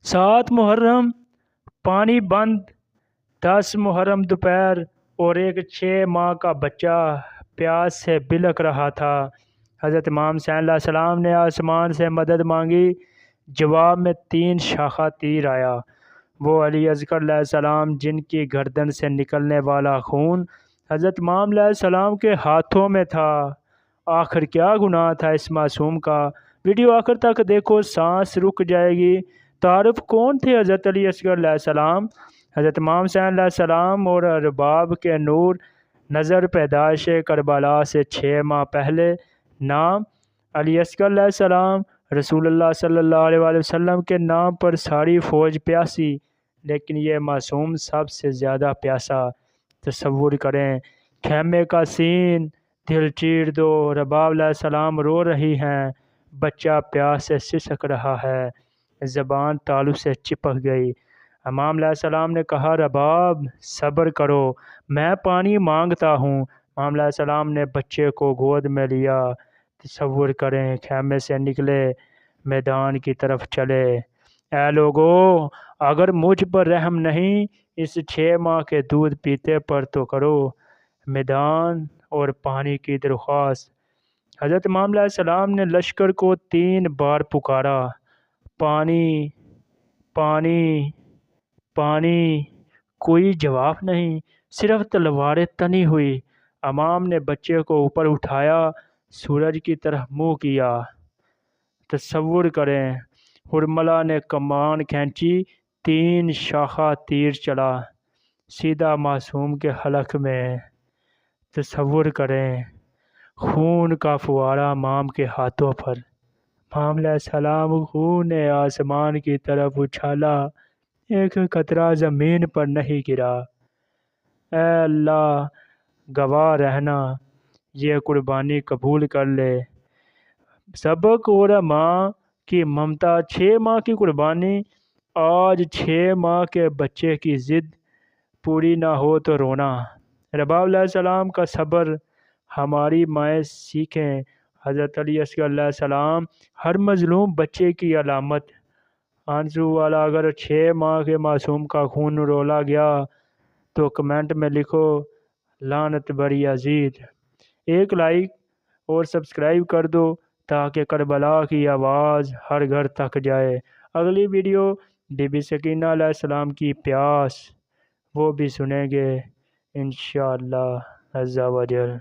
7 محرم پانی بند، 10 محرم دوپہر اور ایک 6 ماہ کا بچہ پیاس سے بلک رہا تھا۔ حضرت امام حسین علیہ السلام نے آسمان سے مدد مانگی، جواب میں 3 شاخہ تیر آیا۔ وہ علی اصغر علیہ السلام جن کی گردن سے نکلنے والا خون حضرت امام علیہ السلام کے ہاتھوں میں تھا۔ آخر کیا گناہ تھا اس معصوم کا؟ ویڈیو آخر تک دیکھو، سانس رک جائے گی۔ تعارف کون تھے حضرت علی اصغر علیہ السلام؟ حضرت امام حسین علیہ السلام اور ارباب کے نور نظر پیدائش کربلا سے 6 ماہ پہلے۔ نام علی اصغر علیہ السلام۔ رسول اللہ صلی اللہ علیہ وآلہ وسلم کے نام پر ساری فوج پیاسی، لیکن یہ معصوم سب سے زیادہ پیاسا۔ تصور کریں خیمے کا سین، دل چیر دو۔ رباب علیہ السلام رو رہی ہیں، بچہ پیاس سے سسک رہا ہے، زبان تالو سے چپک گئی۔ امام علیہ السلام نے کہا، رباب صبر کرو، میں پانی مانگتا ہوں۔ امام علیہ السلام نے بچے کو گود میں لیا۔ تصور کریں خیمے سے نکلے، میدان کی طرف چلے۔ اے لوگو، اگر مجھ پر رحم نہیں، اس 6 ماہ کے دودھ پیتے پر تو کرو۔ میدان اور پانی کی درخواست۔ حضرت امام علیہ السلام نے لشکر کو 3 بار پکارا، پانی پانی پانی۔ کوئی جواب نہیں، صرف تلواریں تنی ہوئی۔ امام نے بچے کو اوپر اٹھایا، سورج کی طرف منہ کیا۔ تصور کریں حرملہ نے کمان کھینچی، 3 شاخہ تیر چلا، سیدھا معصوم کے حلق میں۔ تصور کریں خون کا فوارہ امام کے ہاتھوں پر۔ امام علیہ السلام خون نے آسمان کی طرف اچھالا، ایک قطرہ زمین پر نہیں گرا۔ اے اللہ گواہ رہنا، یہ قربانی قبول کر لے۔ سبق اور ماں کی ممتا، 6 ماہ کی قربانی۔ آج 6 ماہ کے بچے کی ضد پوری نہ ہو تو رونا۔ رباب علیہ السلام کا صبر ہماری مائیں سیکھیں۔ حضرت علی اصغر علیہ السلام ہر مظلوم بچے کی علامت۔ آنسو والا اگر 6 ماہ کے معصوم کا خون رولا گیا تو کمنٹ میں لکھو لعنت بر یزید۔ ایک لائک اور سبسکرائب کر دو تاکہ کربلا کی آواز ہر گھر تک جائے۔ اگلی ویڈیو بی بی سکینہ علیہ السلام کی پیاس، وہ بھی سنیں گے انشاءاللہ عز و جل۔